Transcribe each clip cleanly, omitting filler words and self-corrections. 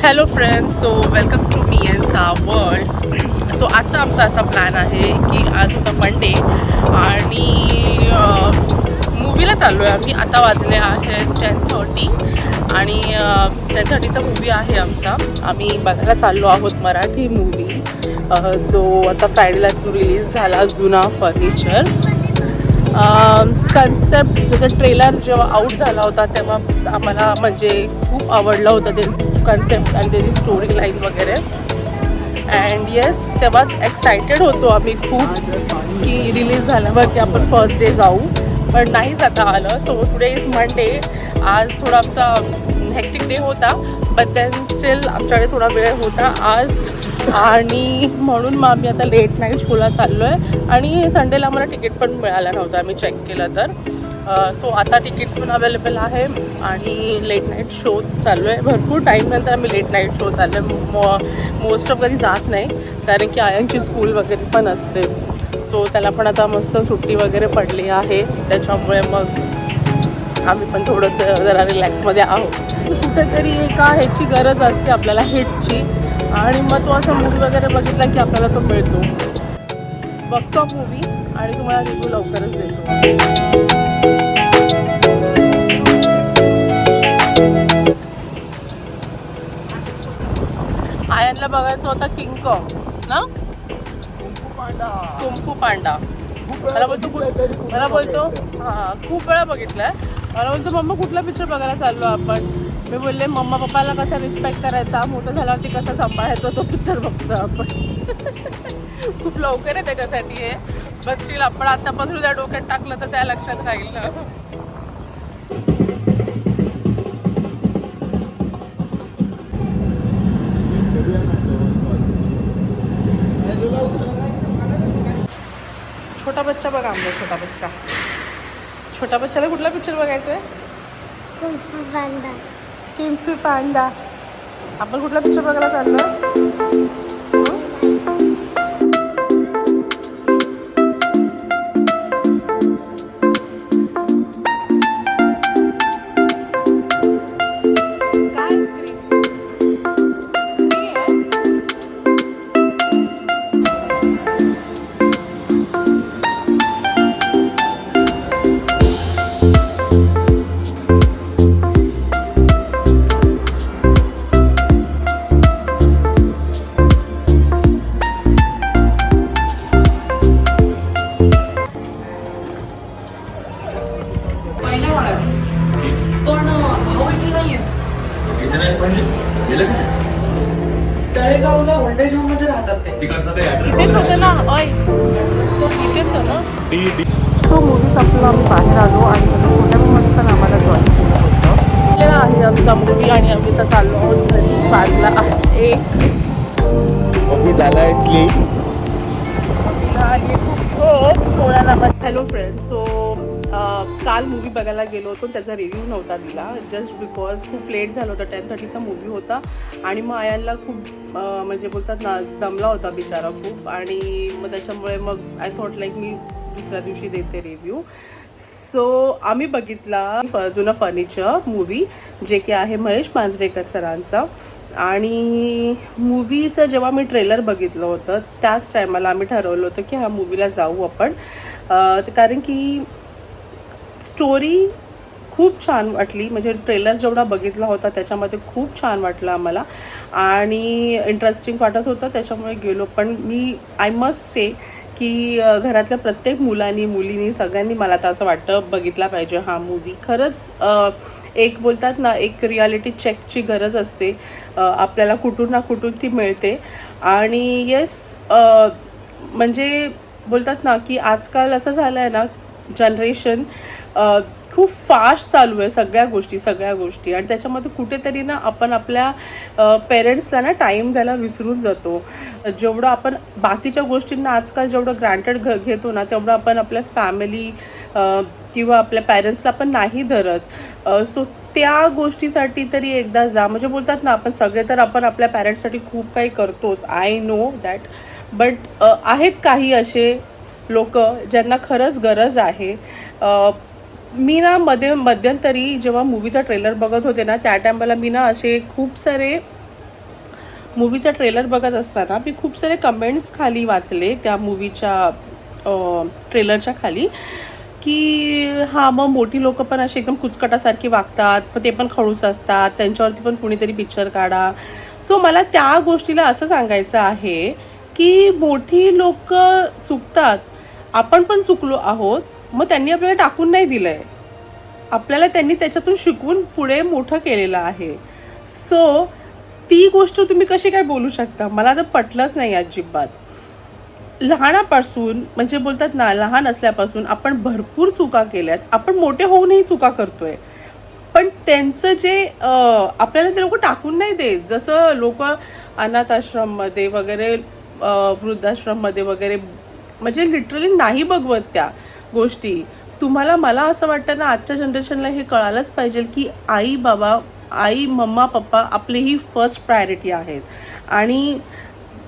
Hello friends, so welcome to me and world. So आजचा आमचा असा प्लॅन आहे की आज होता मंडे आणि मूवीला चाललो आहे आम्ही. आता वाजले आहेत 10:30 आणि 10:30चा मूवी आहे आमचा. आम्ही बघायला चाललो आहोत मराठी मूवी जो आता फ्रायडेला जो रिलीज झाला, जुना फर्निचर. कन्सेप्ट त्याचा ट्रेलर जेव्हा आऊट झाला होता तेव्हा आम्हाला म्हणजे खूप आवडलं होतं ते कन्सेप्ट आणि त्याची स्टोरी लाईन वगैरे. अँड येस, तेव्हाच एक्सायटेड होतो आम्ही खूप की रिलीज झाल्यावर की आपण फर्स्ट डे जाऊ, पण नाही जाता आलं. So today is Monday. आज थोडा आमचा हेक्टिक डे होता, बट देन स्टील आमच्याकडे थोडा वेळ होता आज आणि म्हणून मग आम्ही आता लेट नाईट शोला चाललो आहे. आणि संडेला आम्हाला तिकीट पण मिळालं नव्हतं, आम्ही चेक केलं तर. सो आता तिकीट्स पण अवेलेबल आहे आणि लेट नाईट शो चाललो आहे. भरपूर टाईमनंतर आम्ही लेट नाईट शो चाललो आहे. मोस्ट ऑफ कधी जात नाही कारण की आयांची स्कूल वगैरे पण असते. सो त्याला पण आता मस्त सुट्टी वगैरे पडली आहे, त्याच्यामुळे मग आम्ही पण थोडंसं जरा रिलॅक्समध्ये आहोत. कुठेतरी एका ह्याची गरज असते आपल्याला, हिटची. आणि मग तो असा मूवी वगैरे बघितला की आपल्याला तो मिळतो. बघतो मूवी आणि तुम्हाला रिव्ह्यू लवकरच देतो. आयनला बघायचं होता किंग कॉंग ना, कुंफू पांडा. मला बोलतो हां, खूप वेळा बघितलाय. मला बोलतो मम्मा कुठला पिक्चर बघायला चाललो आपण. मी बोलले मम्मा पप्पाला कसा रिस्पेक्ट करायचा, मोठं झाल्यावरती कसं सांभाळायचं, तो पिक्चर बघतो आपण. खूप लवकर आहे त्याच्यासाठी हे, बस स्टील आपण आत्तापासून त्या डोक्यात टाकलं तर त्या लक्षात राहील ना. छोटा बच्चा बघा आमचा छोटा बच्चाला कुठला पिक्चर बघायचा आहे? किंग पांडा. आपण कुठला पिक्चर बघायला चाललो? तळेगावला ओल्डेज होम मध्ये राहतात ते. इथेच होते ना, इथेच आहे ना. सो मूवी संपला, आम्ही बाहेर आलो आणि छोट्या मस्त आम्हाला जॉईन केलं होतं. आहे आमचा मूवी आणि आम्ही तर चाललो आहोत घरी. वाजला आहे 1. झाला स्लीप. हॅलो फ्रेंड्स, सो काल मूवी बघायला गेलो होतो, त्याचा रिव्ह्यू नव्हता दिला जस्ट बिकॉज खूप लेट झालं होतं. 10:30चा मूवी होता आणि मग आयांना खूप म्हणजे बोलतात ना, दमला होता बिचारा खूप. आणि मग त्याच्यामुळे मग आय थॉट लाईक मी दुसऱ्या दिवशी देते रिव्ह्यू. सो आम्ही बघितला जुना फर्निचर मूवी, जे की आहे महेश मांजरेकर सरांचा. आणि मूवीचं जेव्हा मी ट्रेलर बघितलं होतं त्याच टायमाला आम्ही ठरवलं होतं की ह्या मूवीला जाऊ आपण. कारण की स्टोरी खूप छान वाटली, म्हणजे ट्रेलर जेवढा बघितला होता त्याच्यामध्ये खूप छान वाटलं आम्हाला आणि इंटरेस्टिंग वाटत होतं, त्याच्यामुळे गेलो. पण मी आय मस्ट से की घरातल्या प्रत्येक मुलींनी सगळ्यांनी मला तर असं वाटतं बघितला पाहिजे हा मूवी. खरंच एक बोलतात ना, एक रियालिटी चेकची गरज असते आपल्याला, कुठून ना कुठून ती मिळते. आणि येस, म्हणजे बोलतात ना की आजकाल असं झालं आहे ना, जनरेशन खूप फास्ट चालू आहे सगळ्या गोष्टी आणि त्याच्यामध्ये कुठेतरी ना आपण आपल्या पेरेंट्सला ना टाईम द्यायला विसरून जातो. जेवढं आपण बाकीच्या गोष्टींना आजकाल जेवढं ग्रँटेड घेतो ना, तेवढं आपण आपल्या फॅमिली किंवा आपल्या पॅरेंट्सला पण नाही धरत. सो त्या गोष्टीसाठी तरी एकदा जा. म्हणजे बोलतात ना, आपण सगळे तर आपण आपल्या पॅरेंट्ससाठी खूप काही करतोच, आय नो दॅट. बट आहेत काही असे लोक ज्यांना खरंच गरज आहे. मी ना मध्यंतरी जेव्हा मूवीचा ट्रेलर बघत होते ना, त्या टायमाला मी ना असे खूप सारे मूवीचा ट्रेलर बघत असताना मी खूप सारे कमेंट्स खाली वाचले त्या मूवीच्या ट्रेलरच्या खाली, की हां मग मोठी लोकं पण अशी एकदम कुचकटासारखी वागतात, पण ते पण खडूस असतात, त्यांच्यावरती पण कुणीतरी पिक्चर काढा. सो मला त्या गोष्टीला असं सांगायचं आहे की मोठी लोक चुकतात, आपण पण चुकलो आहोत, मग त्यांनी आपल्याला टाकून नाही दिलं आहे, आपल्याला त्यांनी त्याच्यातून शिकून पुढे मोठं केलेलं आहे. सो ती गोष्ट तुम्ही कशी काय बोलू शकता, मला तर पटलंच नाही अजिबात. लहानापासून म्हणजे बोलतात ना, लहान असल्यापासून आपण भरपूर चुका केल्यात, आपण मोठे होऊनही चुका करतोय, पण त्यांचं जे आपल्याला ते लोक टाकून नाही देत. जसं लोक अनाथ आश्रममध्ये वगैरे वृद्धाश्रममध्ये वगैरे म्हणजे लिटरली नाही बघवत त्या गोष्टी. तुम्हाला मला असं वाटतं ना, आजच्या जनरेशनला हे कळायलाच पाहिजे की आई बाबा, आई मम्मा पप्पा आपली ही फर्स्ट प्रायोरिटी आहेत. आणि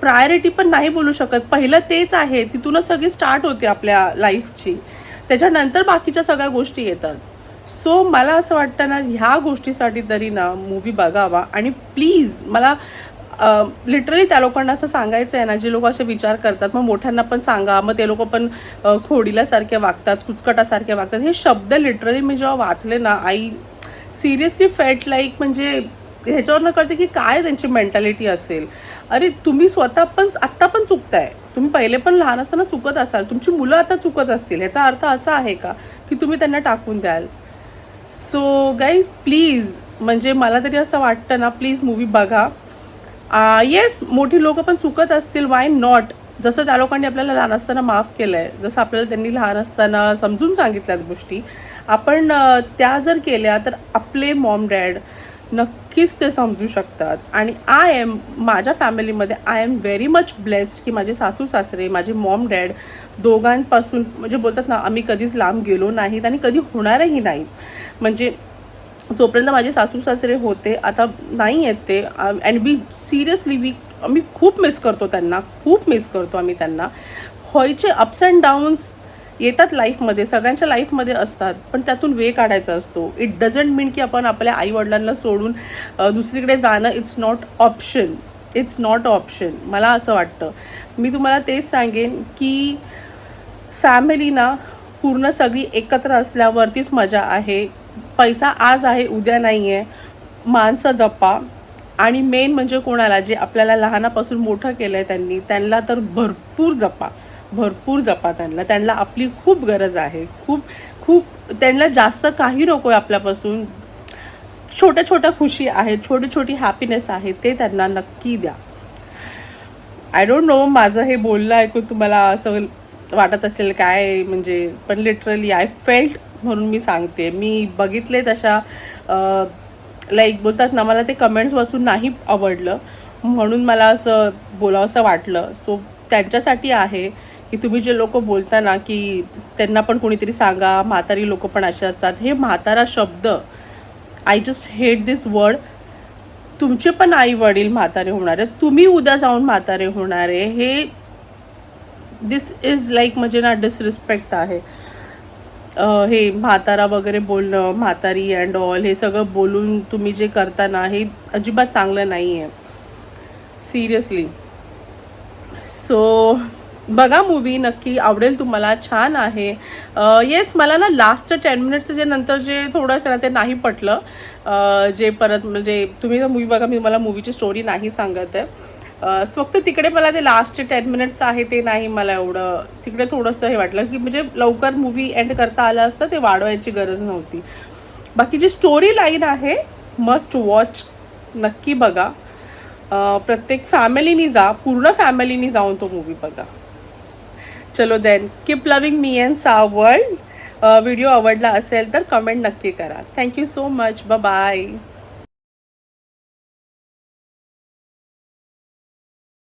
प्रायोरिटी पण नाही बोलू शकत, पहिलं तेच आहे, तिथूनच सगळी स्टार्ट होते आपल्या लाईफची, त्याच्यानंतर बाकीच्या सगळ्या गोष्टी येतात. सो मला असं वाटतं ना, ह्या गोष्टीसाठी तरी ना मूवी बघावा. आणि प्लीज मला लिटरली त्या लोकांना असं सांगायचं आहे ना, जे लोक असे विचार करतात, मग मोठ्यांना पण सांगा, मग ते लोक पण खोडीलासारखे वागतात, कुचकटासारखे वागतात, हे शब्द लिटरली मी जेव्हा वाचले ना, आई सिरियसली फेल्ट लाईक, म्हणजे ह्याच्यावरनं कळते की काय त्यांची मेंटॅलिटी असेल. अरे तुम्ही स्वतः पण आत्ता पण चुकताय, तुम्ही पहिले पण लहान असताना चुकत असाल, तुमची मुलं आता चुकत असतील, ह्याचा अर्थ असा आहे का की तुम्ही त्यांना टाकून द्याल. सो गाईज प्लीज, म्हणजे मला तरी असं वाटतं ना, प्लीज मूवी बघा. येस मोठी लोकं पण चुकत असतील, वाय नॉट. जसं त्या लोकांनी आपल्याला लहान असताना माफ केलं आहे, जसं आपल्याला त्यांनी लहान असताना समजून सांगितल्यात गोष्टी, आपण त्या जर केल्या तर आपले मॉम डॅड नक्कीच ते समजू शकतात. आणि माझ्या फॅमिलीमध्ये I am very much blessed की माझे सासू सासरे, माझे मॉम डॅड दोघांपासून म्हणजे बोलतात ना, आम्ही कधीच लांब गेलो नाहीत आणि कधी होणारही नाही. म्हणजे जोपर्यंत माझे सासू सासरे होते, आता नाही आहेत ते, अँड वी सिरियसली आम्ही खूप मिस करतो त्यांना, खूप मिस करतो आम्ही त्यांना. व्हायचे अप्स अँड डाऊन्स येतात लाईफमध्ये, सगळ्यांच्या लाईफमध्ये असतात, पण त्यातून वेळ काढायचा असतो. इट डझंट मीन की आपण आपल्या आईवडिलांना सोडून दुसरीकडे जाणं it's not option, it's not option. मला असं वाटतं, मी तुम्हाला तेच सांगेन की फॅमिली ना पूर्ण सगळी एकत्र असल्यावरतीच मजा आहे. पैसा आज आहे उद्या नाही आहे, माणसं जपा. आणि मेन म्हणजे कोणाला, जे आपल्याला लहानापासून मोठं केलं आहे त्यांना तर भरपूर जपा, भरपूर जपा त्यांना आपली खूप गरज आहे, खूप खूप. त्यांना जास्त काही नको आहे आपल्यापासून, छोट्या छोट्या खुशी आहेत, छोटी छोटी हॅपीनेस आहे, ते त्यांना नक्की द्या. आय डोंट नो, माझं हे बोलणं ऐकून तुम्हाला असं वाटत असेल काय, म्हणजे पण लिटरली आय फेल्ट म्हणून मी सांगते. मी बघितले तशा लाईक बोलतात ना, मला ते कमेंट्स वाचून नाही आवडलं, म्हणून मला असं बोलावंसं वाटलं. सो त्यांच्यासाठी आहे की तुम्ही जे लोक बोलता ना की त्यांना पण कोणीतरी सांगा, म्हातारी लोक पण असे असतात, हे म्हातारा शब्द, I just hate this word. तुमचे पण आई वडील म्हातारे होणार आहेत, तुम्ही उद्या जाऊन म्हातारे होणार आहे, हे दिस इज लाईक म्हणजे ना डिसरिस्पेक्ट आहे. हे म्हातारा वगैरे बोलणं, म्हातारी अँड ऑल, हे सगळं बोलून तुम्ही जे करता ना, हे अजिबात चांगलं नाही आहे, सिरियसली. सो बघा मूवी, नक्की आवडेल तुम्हाला, छान आहे. येस मला ना लास्टच्या 10 मिनिट्सचं जे नंतर जे थोडंसं ना ते नाही पटलं, जे परत म्हणजे तुम्ही मूवी बघा, मी मला मूवीची स्टोरी नाही सांगत आहे. फक्त तिकडे मला ते लास्टचे 10 मिनिट्स आहे ते नाही मला एवढं, तिकडे थोडंसं हे वाटलं की म्हणजे लवकर मूवी एंड करता आलं असतं, ते वाढवायची गरज नव्हती. बाकी जी स्टोरी लाईन आहे मस्ट वॉच, नक्की बघा. प्रत्येक फॅमिलीनी जा, पूर्ण फॅमिलीनी जाऊन तो मूवी बघा. चलो then, keep loving me and सावर्ल्ड. व्हिडिओ आवडला असेल तर कमेंट नक्की करा. Thank you so much, bye bye.